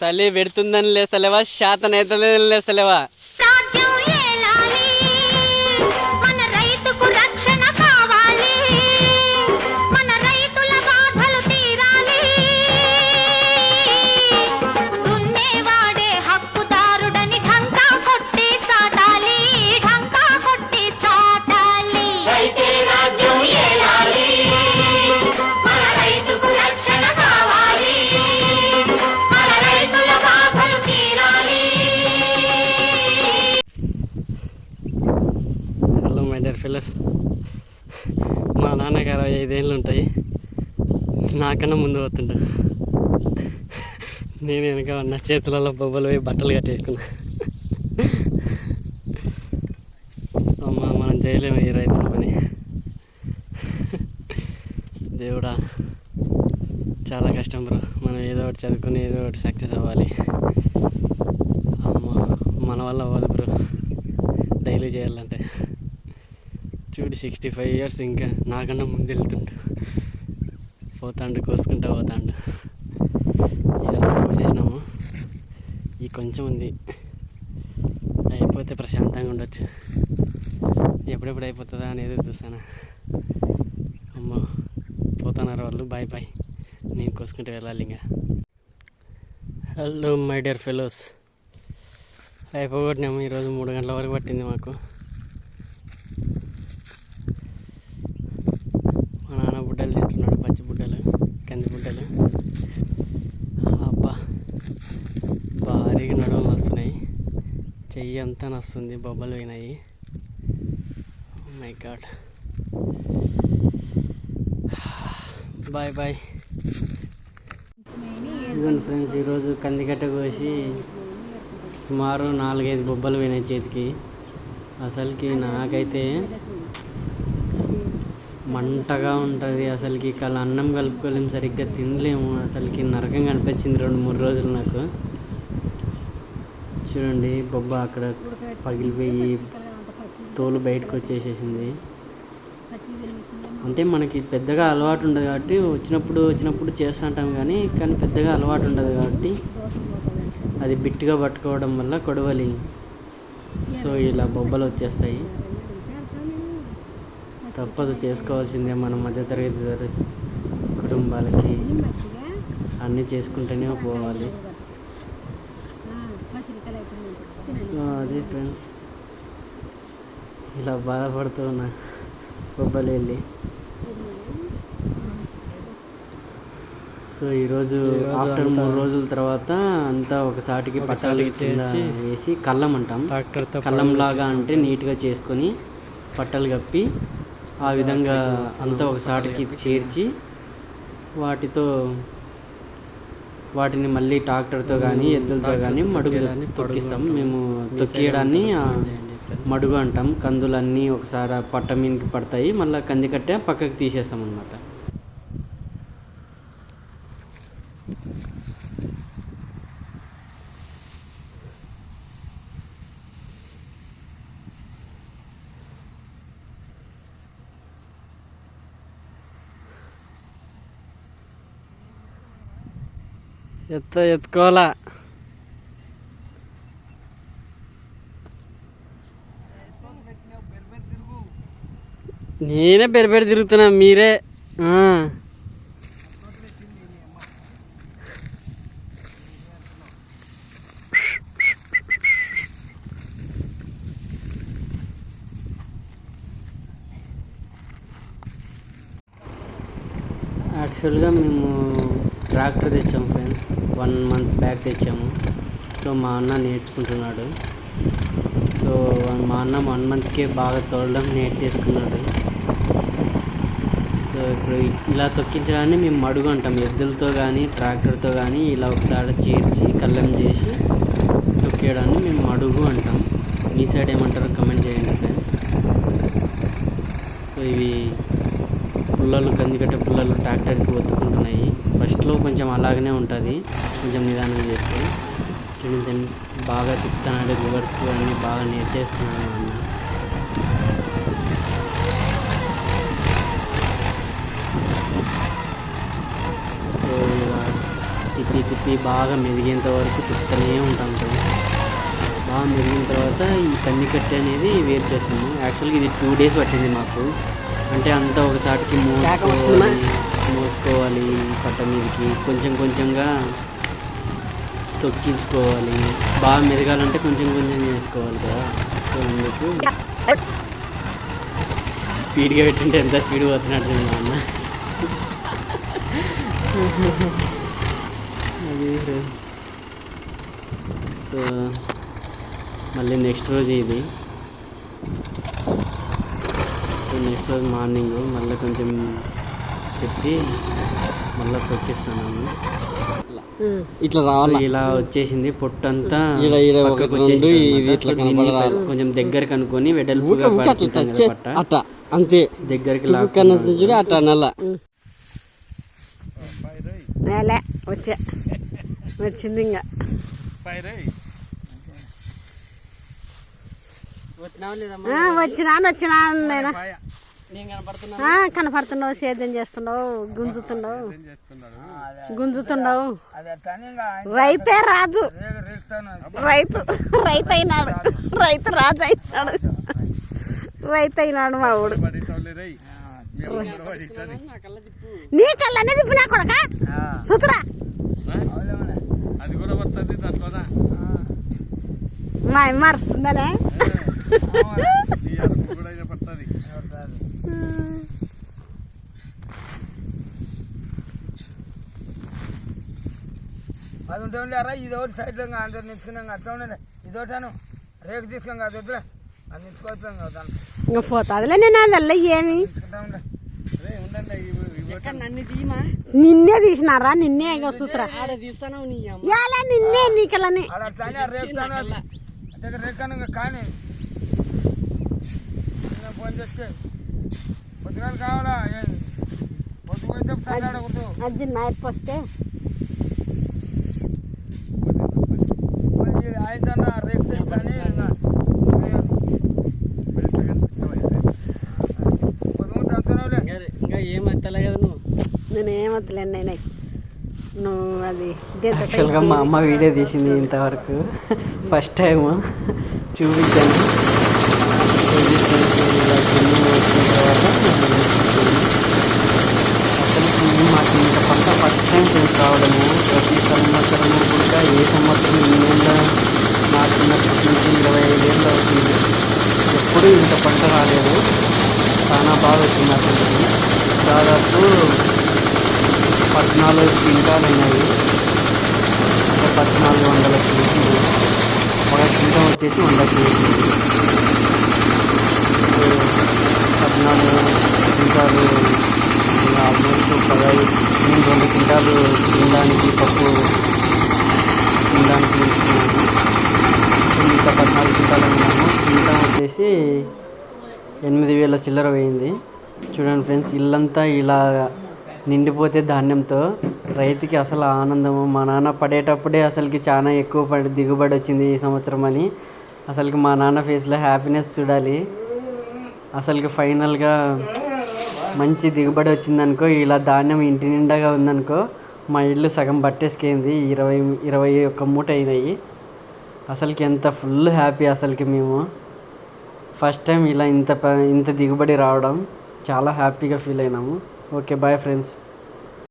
చలి పెడుతుందని లేస్తలేవా, శాతనైతే లేస్తలేవా? ఫెలోస్, మా నాన్నకి 65 ఏళ్ళు ఉంటాయి. నాకన్నా ముందు పోతుంటా. నేను వెనక ఉన్న చేతులలో బొబ్బలు పోయి బట్టలు కట్టేసుకున్నా. అమ్మ, మనం చేయలేము ఈ రైతుల పని. దేవుడా, చాలా కష్టం బ్రో. మనం ఏదో ఒకటి చదువుకుని ఏదో ఒకటి సక్సెస్ అవ్వాలి. అమ్మ, మన వల్ల అవ్వదు బ్రో డైలీ చేయాలంటే. చూడు, 65 ఇయర్స్, ఇంకా నాకన్నా ముందు వెళ్తుండు. పోతాండు, కోసుకుంటా పోతాండు. ఇదంతా కోసేసినాము. ఈ కొంచెం ఉంది, అయిపోతే ప్రశాంతంగా ఉండొచ్చు. ఎప్పుడెప్పుడు అయిపోతుందా అనేది చూస్తాను. అమ్మో, పోతున్నారు వాళ్ళు. బాయ్ బాయ్, నేను కోసుకుంటూ వెళ్ళాలి ఇంకా. హలో మై డియర్ ఫెలోస్, అయిపోగొట్టినాము. ఈరోజు 3 గంటల వరకు పట్టింది మాకు. మా నాన్న బుడ్డలు తింటున్నాడు, పచ్చి బుడ్డలు, కంది బుడ్డలు. అబ్బా, భారీగా నడుములు వస్తున్నాయి, చెయ్యి అంతా నస్తుంది, బొబ్బలు పోయినాయి. My god, bye bye. ఇదిగోండి ఫ్రెండ్స్, ఈరోజు కందిగట్ట కోసి సుమారు 4-5 బొబ్బలు పోయినాయి చేతికి. అసలుకి నాకైతే మంటగా ఉంటుంది. అసలుకి అన్నం కలుపుకోలేము, సరిగ్గా తినలేము. అసలుకి నరకంగా అనిపించింది 2-3 రోజులు నాకు. చూడండి, బొబ్బ అక్కడ పగిలిపోయి తోలు బయటకు వచ్చేసేసింది. అంటే మనకి పెద్దగా అలవాటు ఉండదు కాబట్టి వచ్చినప్పుడు చేస్తుంటాం, కానీ పెద్దగా అలవాటు ఉండదు కాబట్టి అది బిట్టుగా పట్టుకోవడం వల్ల కొడవలి, సో ఇలా బొబ్బలు వచ్చేస్తాయి. తప్పదు, చేసుకోవాల్సిందే. మన మధ్యతరగతి కుటుంబాలకి అన్నీ చేసుకుంటూనే పోవాలి. సో అది ఫ్రెండ్స్, ఇలా బాధపడుతూ ఉన్నా బొబ్బలు వెళ్ళి. సో ఈరోజు ఆఫ్టర్ 3 రోజుల తర్వాత అంతా ఒకసాటికి పట్టాలకి వేసి కళ్ళం అంటాం. కళ్ళంలాగా అంటే నీట్గా చేసుకొని పట్టలు కప్పి ఆ విధంగా అంతా ఒకసాటికి చేర్చి వాటిని మళ్ళీ ట్రాక్టర్తో కానీ ఎద్దులతో కానీ మడుగు తొక్కిస్తాం. మేము తొక్కియడాన్ని మడుగు అంటాం. కందులన్నీ ఒకసారి పట్ట మీదకి పడతాయి, మళ్ళీ కంది కట్టే పక్కకి తీసేస్తాం అన్నమాట. ఎత్తుకోవాలా, నేనే పెరిపెరి తిరుగుతున్నా, మీరే. యాక్చువల్గా మేము ట్రాక్టర్ తెచ్చాము ఫ్రెండ్స్, 1 మంత్ బ్యాక్ తెచ్చాము. సో మా అన్న నేర్చుకుంటున్నాడు. సో మా అన్న 1 మంత్కే బాగా తోలడం నేర్చేసుకున్నాడు. సో ఇప్పుడు ఇలా తొక్కించడాన్ని మేము మడుగు అంటాం. ఎద్దులతో కానీ ట్రాక్టర్తో కానీ ఇలా ఒకసారి చేర్చి కళ్ళం చేసి తొక్కేయడాన్ని మేము మడుగు అంటాం. మీ సైడ్ ఏమంటారో కమెంట్ చేయండి ఫ్రెండ్స్. సో ఇవి పుల్లలు, కందికట్ట పుల్లలు ట్రాక్టర్కి ఒత్తుకుంటున్నాయి. ఫస్ట్లో కొంచెం అలాగనే ఉంటుంది, కొంచెం నిదానం చేస్తే. కొంచెం బాగా తిప్పుతున్నాడు, రివర్స్ అన్నీ బాగా నేర్చేస్తున్నాడు అన్న. సో ఇలా తిప్పి బాగా మెదిగేంత వరకు తిప్పుతూనే ఉంటాం ఫ్రెండ్స్. బాగా మెదిగిన తర్వాత ఈ కన్నికట్టె అనేది వేరు చేస్తాము. యాక్చువల్గా ఇది 2 days పట్టింది మాకు. అంటే అంతా ఒకసారికి మోసుకోవాలి పట్ట మీదకి, కొంచెం కొంచెంగా తొక్కించుకోవాలి. బాగా మెదగాలంటే కొంచెం కొంచెం చేసుకోవాలి కదా. సో అందుకు స్పీడ్గా పెట్టింటే ఎంత స్పీడ్ పోతున్నట్టు మా అన్న. అది ఫ్రెండ్స్. సో మళ్ళీ నెక్స్ట్ రోజు ఇది. సో నెక్స్ట్ రోజు మార్నింగ్ మళ్ళీ కొంచెం పెట్టి మళ్ళీ తొక్కిస్తున్నాము. ఇట్లా రావాలి. ఇలా వచ్చేసింది పొట్టంతా కొంచెం దగ్గరకు అనుకొని వెడల్పుగా పట్ట అంతే దగ్గరికి అట్లా నల్ల వచ్చింది. ఇంకా వచ్చినాను నేను కనపడుతున్నావు, సేద్యం చేస్తున్నావు, గుంజుతున్నావు. రైతే రాజు, రైతు అయినాడు, రైతు రాజు అయినాడు, రైతు అయినాడు మా ఊడు. నీ కళ్ళనే తిప్పు నా కొడక సుతురా. మా అమ్మ అరుస్తుందనే. అది ఉంటే ఉండేరా ఇదొకటి సైడ్లో అందరు నించుకున్నాం. అట్లా ఉండే ఇదొకటాను రేకు తీసుకున్నాం అది వద్దురా, అది నించుకోవచ్చు ఇంకా పోతాదిలే. నేను అదల్లా ఏమి నిన్నే తీసినారా, నిన్నే సూత్రా నిన్నే నీకలని రేకాను కానీ ఫోన్ చేస్తే పొద్దుగాలు కావాలా పొద్దుపోతే మాట్లాడకూడదు. అది నైట్ వస్తే ఆయన రేపు కానీ ఇంకా ఏమత్తలే కదా నువ్వు. నేను ఏమత్తలేను నేనే. నువ్వు అది యాక్చువల్గా మా అమ్మ వీడియో తీసింది ఇంతవరకు ఫస్ట్ టైం చూపించాను. అసలు మాకు ఇంత పంట ఫస్ట్ టైం రావడము. ప్రతి సంవత్సరము కూడా ఏ సంవత్సరం ఇన్నేళ్ళ నా చిన్నప్పటి నుంచి 25 ఏళ్ళు అవుతుంది, ఎప్పుడూ ఇంత పంట రాలేదు. చాలా బాగా వచ్చింది. అసలు దాదాపు 14 క్వింటాలు అయినాయి. 1400 కేజీలు. ఒక క్వింటం వచ్చేసి 100 కేజీలు. 14 క్వింటాలు ఆల్మోస్ట్ 2 క్వింటాలు తినడానికి పప్పు తినడానికి ఇస్తున్నాము. ఇంకా 14 క్వింటాలు అన్నాము. క్వింటం వచ్చేసి 8,000 చిల్లర పోయింది. చూడండి ఫ్రెండ్స్, ఇల్లంతా ఇలా నిండిపోతే ధాన్యంతో రైతుకి అసలు ఆనందము. మా నాన్న పడేటప్పుడే అసలుకి చాలా ఎక్కువ దిగుబడి వచ్చింది ఈ సంవత్సరం అని అసలుకి మా నాన్న ఫేస్లో హ్యాపీనెస్ చూడాలి. అసలుకి ఫైనల్గా మంచి దిగుబడి వచ్చిందనుకో, ఇలా ధాన్యం ఇంటి నిండాగా ఉందనుకో, మా ఇల్లు సగం పట్టేసుకైంది. 21 మూట అయినాయి. అసలుకి ఎంత ఫుల్ హ్యాపీ. అసలుకి మేము ఫస్ట్ టైం ఇలా ఇంత దిగుబడి రావడం చాలా హ్యాపీగా ఫీల్ అయినాము. Okay, bye friends.